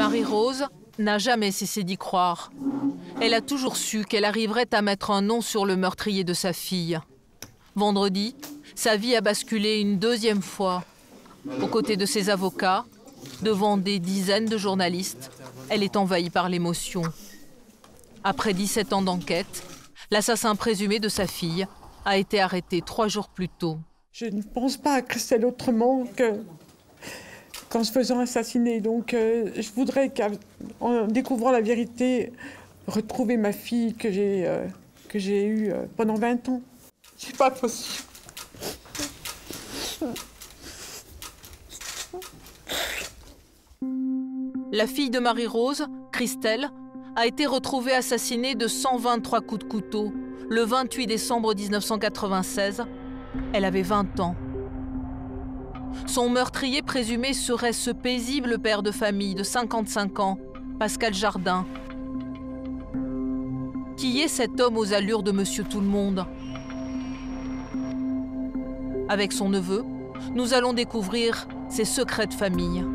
Marie-Rose n'a jamais cessé d'y croire. Elle a toujours su qu'elle arriverait à mettre un nom sur le meurtrier de sa fille. Vendredi, sa vie a basculé une deuxième fois. Aux côtés de ses avocats, devant des dizaines de journalistes, elle est envahie par l'émotion. Après 17 ans d'enquête, l'assassin présumé de sa fille a été arrêté 3 jours plus tôt. Je ne pense pas à Christelle autrement qu'en se faisant assassiner. Donc je voudrais qu'en découvrant la vérité, retrouver ma fille que j'ai eue pendant 20 ans. C'est pas possible. La fille de Marie-Rose, Christelle, a été retrouvée assassinée de 123 coups de couteau le 28 décembre 1996. Elle avait 20 ans. Son meurtrier présumé serait ce paisible père de famille de 55 ans, Pascal Jardin. Qui est cet homme aux allures de Monsieur Tout-le-Monde? Avec son neveu, nous allons découvrir ses secrets de famille.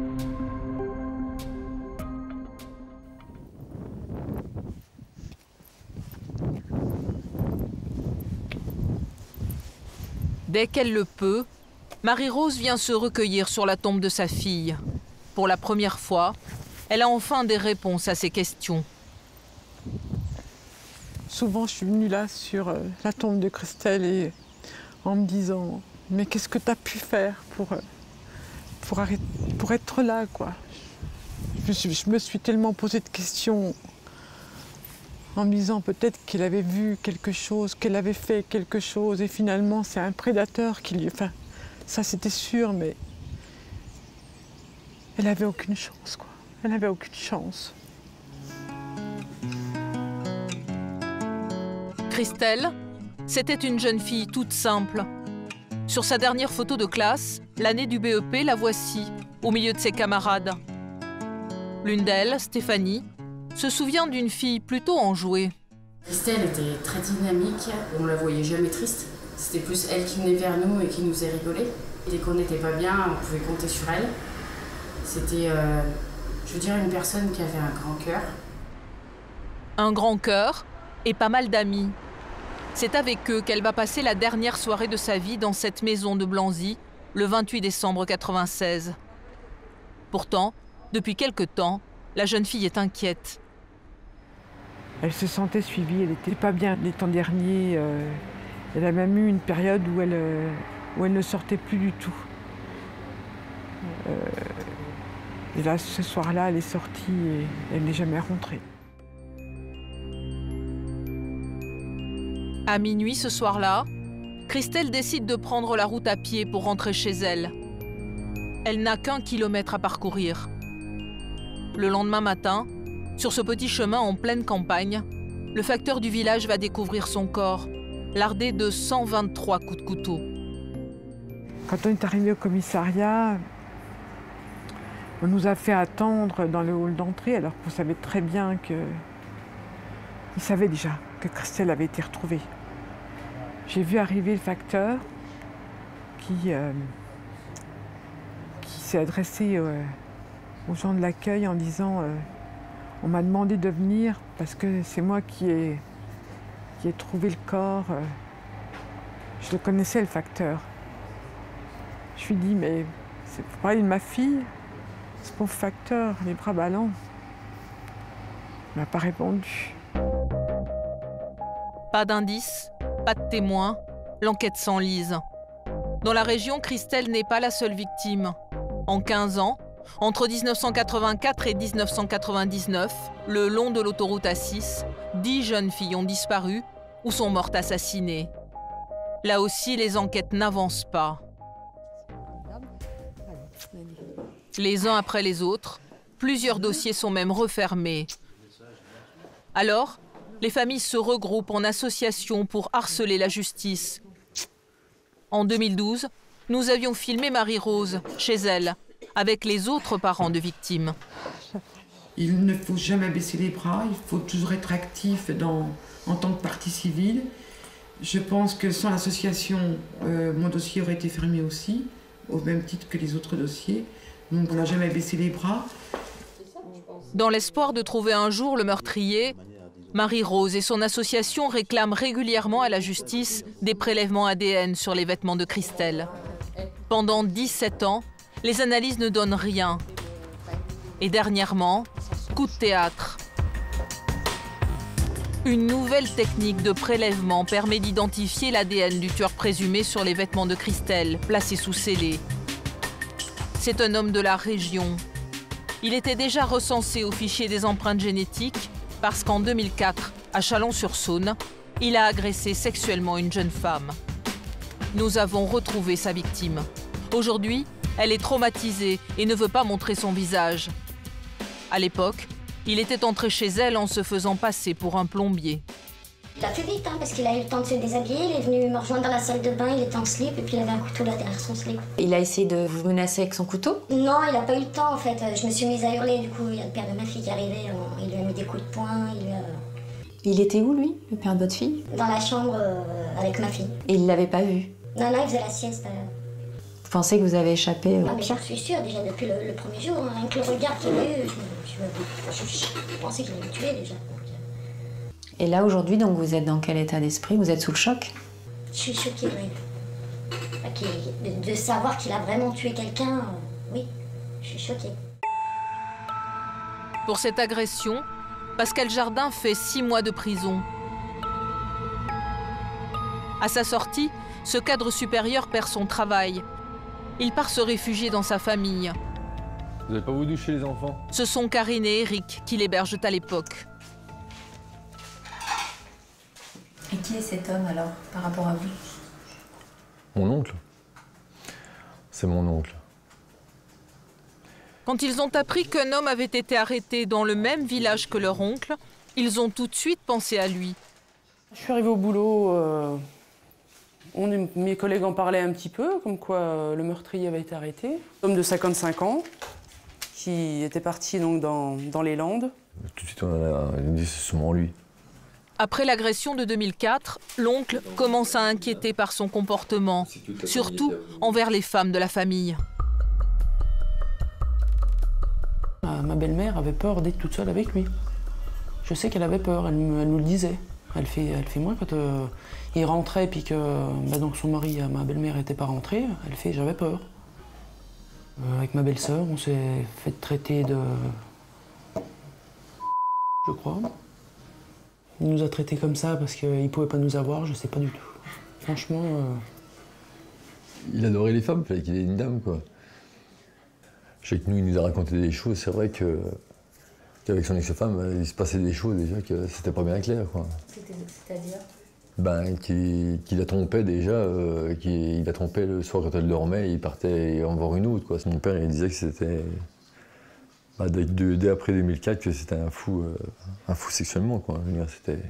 Dès qu'elle le peut, Marie-Rose vient se recueillir sur la tombe de sa fille. Pour la première fois, elle a enfin des réponses à ses questions. Souvent, je suis venue là sur la tombe de Christelle et en me disant « Mais qu'est-ce que tu as pu faire pour être là, quoi ?» Je me suis tellement posé de questions en me disant peut-être qu'elle avait vu quelque chose, qu'elle avait fait quelque chose, et finalement c'est un prédateur qui lui... Enfin, ça c'était sûr, mais elle n'avait aucune chance, quoi. Elle n'avait aucune chance. Christelle, c'était une jeune fille toute simple. Sur sa dernière photo de classe, l'année du BEP, la voici, au milieu de ses camarades. L'une d'elles, Stéphanie, se souvient d'une fille plutôt enjouée. Christelle était très dynamique, on ne la voyait jamais triste. C'était plus elle qui venait vers nous et qui nous faisait rigoler. Dès qu'on n'était pas bien, on pouvait compter sur elle. C'était, je veux dire, une personne qui avait un grand cœur. Un grand cœur et pas mal d'amis. C'est avec eux qu'elle va passer la dernière soirée de sa vie dans cette maison de Blanzy, le 28 décembre 1996. Pourtant, depuis quelque temps, la jeune fille est inquiète. Elle se sentait suivie, elle n'était pas bien l'été dernier. Elle a même eu une période où elle ne sortait plus du tout. Et là, ce soir-là, elle est sortie et elle n'est jamais rentrée. À minuit ce soir-là, Christelle décide de prendre la route à pied pour rentrer chez elle. Elle n'a qu'1 kilomètre à parcourir. Le lendemain matin, sur ce petit chemin en pleine campagne, le facteur du village va découvrir son corps, lardé de 123 coups de couteau. Quand on est arrivé au commissariat, on nous a fait attendre dans le hall d'entrée, alors qu'on savait très bien que... Il savait déjà que Christelle avait été retrouvée. J'ai vu arriver le facteur qui s'est adressé aux gens de l'accueil en disant on m'a demandé de venir parce que c'est moi qui ai trouvé le corps. Je le connaissais, le facteur. Je lui ai dit, mais c'est pour parler de ma fille, ce pauvre facteur, les bras ballants. Il m'a pas répondu. Pas d'indices, pas de témoins, l'enquête s'enlise. Dans la région, Christelle n'est pas la seule victime. En 15 ans, entre 1984 et 1999, le long de l'autoroute A6, 10 jeunes filles ont disparu ou sont mortes assassinées. Là aussi, les enquêtes n'avancent pas. Les uns après les autres, plusieurs dossiers sont même refermés. Alors, les familles se regroupent en association pour harceler la justice. En 2012, nous avions filmé Marie-Rose chez elle, avec les autres parents de victimes. Il ne faut jamais baisser les bras, il faut toujours être actif en tant que partie civile. Je pense que sans l'association, mon dossier aurait été fermé aussi, au même titre que les autres dossiers. Donc on n'a jamais baissé les bras. Dans l'espoir de trouver un jour le meurtrier, Marie-Rose et son association réclament régulièrement à la justice des prélèvements ADN sur les vêtements de Christelle. Pendant 17 ans, les analyses ne donnent rien. Et dernièrement, coup de théâtre. Une nouvelle technique de prélèvement permet d'identifier l'ADN du tueur présumé sur les vêtements de Christelle, placés sous scellé. C'est un homme de la région. Il était déjà recensé au fichier des empreintes génétiques parce qu'en 2004, à Chalon-sur-Saône, il a agressé sexuellement une jeune femme. Nous avons retrouvé sa victime. Aujourd'hui, elle est traumatisée et ne veut pas montrer son visage. À l'époque, il était entré chez elle en se faisant passer pour un plombier. Il a fait vite, parce qu'il a eu le temps de se déshabiller. Il est venu me rejoindre dans la salle de bain, il était en slip et puis il avait un couteau là derrière son slip. Il a essayé de vous menacer avec son couteau? Non, il n'a pas eu le temps en fait. Je me suis mise à hurler, du coup il y a le père de ma fille qui est arrivé. Il lui a mis des coups de poing. Il était où lui, le père de votre fille? Dans la chambre avec ma fille. Et il ne l'avait pas vu? Non, il faisait la sieste. Vous pensez que vous avez échappé? Ah mais j'en suis sûre, déjà depuis le premier jour. Rien que le regard qu'il a eu, je pensais qu'il allait me tuer déjà. Et là, aujourd'hui, donc, vous êtes dans quel état d'esprit? Vous êtes sous le choc? Je suis choquée, oui. De savoir qu'il a vraiment tué quelqu'un, oui, je suis choquée. Pour cette agression, Pascal Jardin fait 6 mois de prison. À sa sortie, ce cadre supérieur perd son travail. Il part se réfugier dans sa famille. Vous n'avez pas voulu chez les enfants? Ce sont Karine et Eric qui l'hébergent à l'époque. Et qui est cet homme alors, par rapport à vous? Mon oncle. C'est mon oncle. Quand ils ont appris qu'un homme avait été arrêté dans le même village que leur oncle, ils ont tout de suite pensé à lui. Je suis arrivée au boulot, mes collègues en parlaient un petit peu, comme quoi le meurtrier avait été arrêté. Un homme de 55 ans, qui était parti donc dans les Landes. Tout de suite, on a dit c'est sûrement lui. Après l'agression de 2004, l'oncle commence à inquiéter par son comportement, surtout envers les femmes de la famille. Ma belle-mère avait peur d'être toute seule avec lui. Je sais qu'elle avait peur, elle nous le disait. Elle fait moi, quand il rentrait et que donc son mari, ma belle-mère, n'était pas rentrée, elle fait j'avais peur. Avec ma belle-sœur, on s'est fait traiter de... je crois. Il nous a traités comme ça parce qu'il ne pouvait pas nous avoir, je sais pas du tout. Franchement... Il adorait les femmes, il fallait qu'il ait une dame, quoi. Je sais que nous, il nous a raconté des choses, c'est vrai qu'avec son ex-femme, il se passait des choses déjà que c'était pas bien clair, quoi. C'est-à-dire? Ben, qu'il la trompait déjà, qu'il la trompait le soir quand elle dormait, il partait en voir une autre, quoi. Mon père, il disait que c'était... Bah, dès après 2004, que c'était un fou sexuellement, quoi. C'était...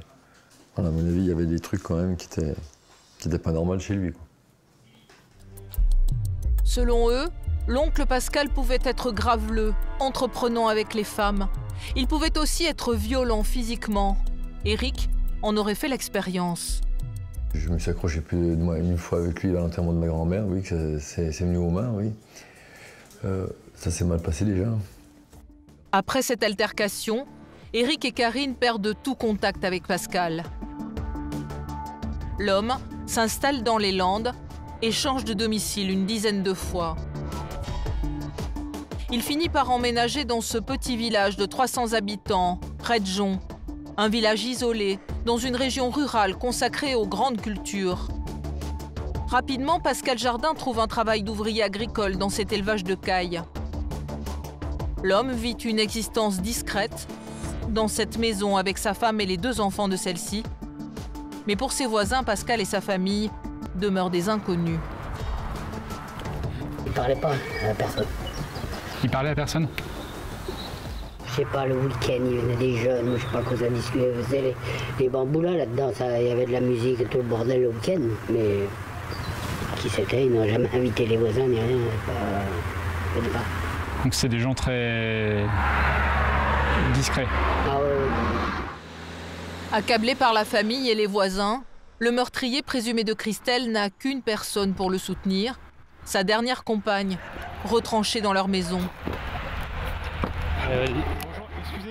À mon avis, il y avait des trucs quand même qui étaient pas normaux chez lui, quoi. Selon eux, l'oncle Pascal pouvait être graveleux, entreprenant avec les femmes. Il pouvait aussi être violent physiquement. Eric en aurait fait l'expérience. Je me suis accroché plus de moi une fois avec lui à l'enterrement de ma grand-mère, oui, que c'est venu aux mains, oui. Ça s'est mal passé déjà. Après cette altercation, Eric et Karine perdent tout contact avec Pascal. L'homme s'installe dans les Landes et change de domicile une dizaine de fois. Il finit par emménager dans ce petit village de 300 habitants, près de Jon. Un village isolé, dans une région rurale consacrée aux grandes cultures. Rapidement, Pascal Jardin trouve un travail d'ouvrier agricole dans cet élevage de cailles. L'homme vit une existence discrète dans cette maison avec sa femme et les 2 enfants de celle-ci. Mais pour ses voisins, Pascal et sa famille demeurent des inconnus. Il parlait pas à personne. Il parlait à personne? Je sais pas, le week-end, il venait des jeunes, je sais pas quoi ça discutait, il faisait les bambous là-dedans, il y avait de la musique et tout le bordel le week-end, mais qui c'était, ils n'ont jamais invité les voisins ni rien, pas. Donc c'est des gens très discrets. Ah ouais. Accablé par la famille et les voisins, le meurtrier présumé de Christelle n'a qu'une personne pour le soutenir, sa dernière compagne, retranchée dans leur maison. Bonjour, excusez-moi.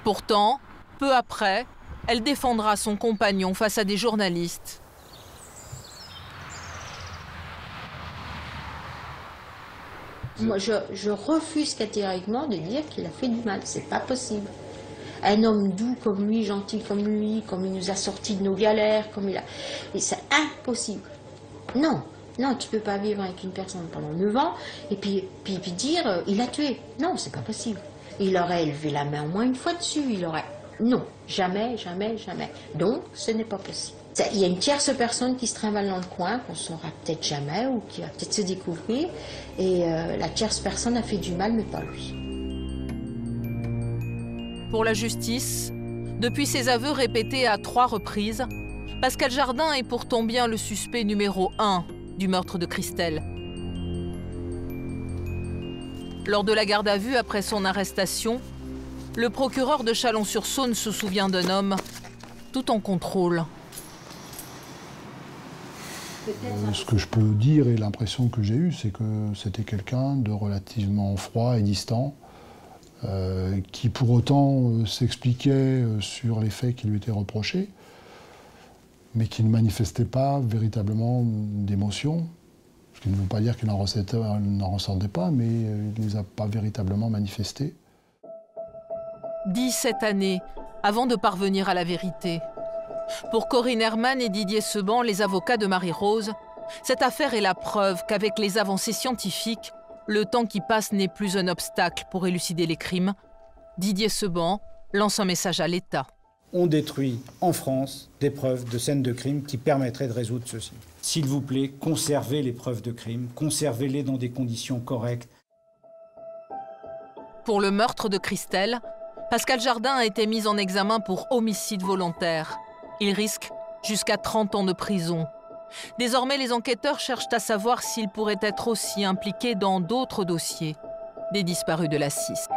Pourtant, peu après, elle défendra son compagnon face à des journalistes. Moi, je refuse catégoriquement de dire qu'il a fait du mal. C'est pas possible. Un homme doux comme lui, gentil comme lui, comme il nous a sortis de nos galères, comme il a... Et c'est impossible. Non, non, tu peux pas vivre avec une personne pendant 9 ans et puis dire il a tué. Non, c'est pas possible. Il aurait élevé la main au moins une fois dessus. Il aurait... Non, jamais, jamais, jamais. Donc, ce n'est pas possible. Il y a une tierce personne qui se trimballe dans le coin, qu'on ne saura peut-être jamais ou qui va peut-être se découvrir. Et la tierce personne a fait du mal, mais pas lui. Pour la justice, depuis ses aveux répétés à 3 reprises, Pascal Jardin est pourtant bien le suspect numéro 1 du meurtre de Christelle. Lors de la garde à vue après son arrestation, le procureur de Chalon-sur-Saône se souvient d'un homme tout en contrôle. Ce que je peux dire et l'impression que j'ai eue, c'est que c'était quelqu'un de relativement froid et distant, qui pour autant s'expliquait sur les faits qui lui étaient reprochés, mais qui ne manifestait pas véritablement d'émotion. Ce qui ne veut pas dire qu'il n'en ressentait pas, mais il ne les a pas véritablement manifestés. 17 années avant de parvenir à la vérité. Pour Corinne Herman et Didier Seban, les avocats de Marie-Rose, cette affaire est la preuve qu'avec les avancées scientifiques, le temps qui passe n'est plus un obstacle pour élucider les crimes. Didier Seban lance un message à l'État. On détruit en France des preuves de scènes de crime qui permettraient de résoudre ceci. S'il vous plaît, conservez les preuves de crime, conservez-les dans des conditions correctes. Pour le meurtre de Christelle, Pascal Jardin a été mis en examen pour homicide volontaire. Il risque jusqu'à 30 ans de prison. Désormais, les enquêteurs cherchent à savoir s'il pourrait être aussi impliqué dans d'autres dossiers des disparus de la 6.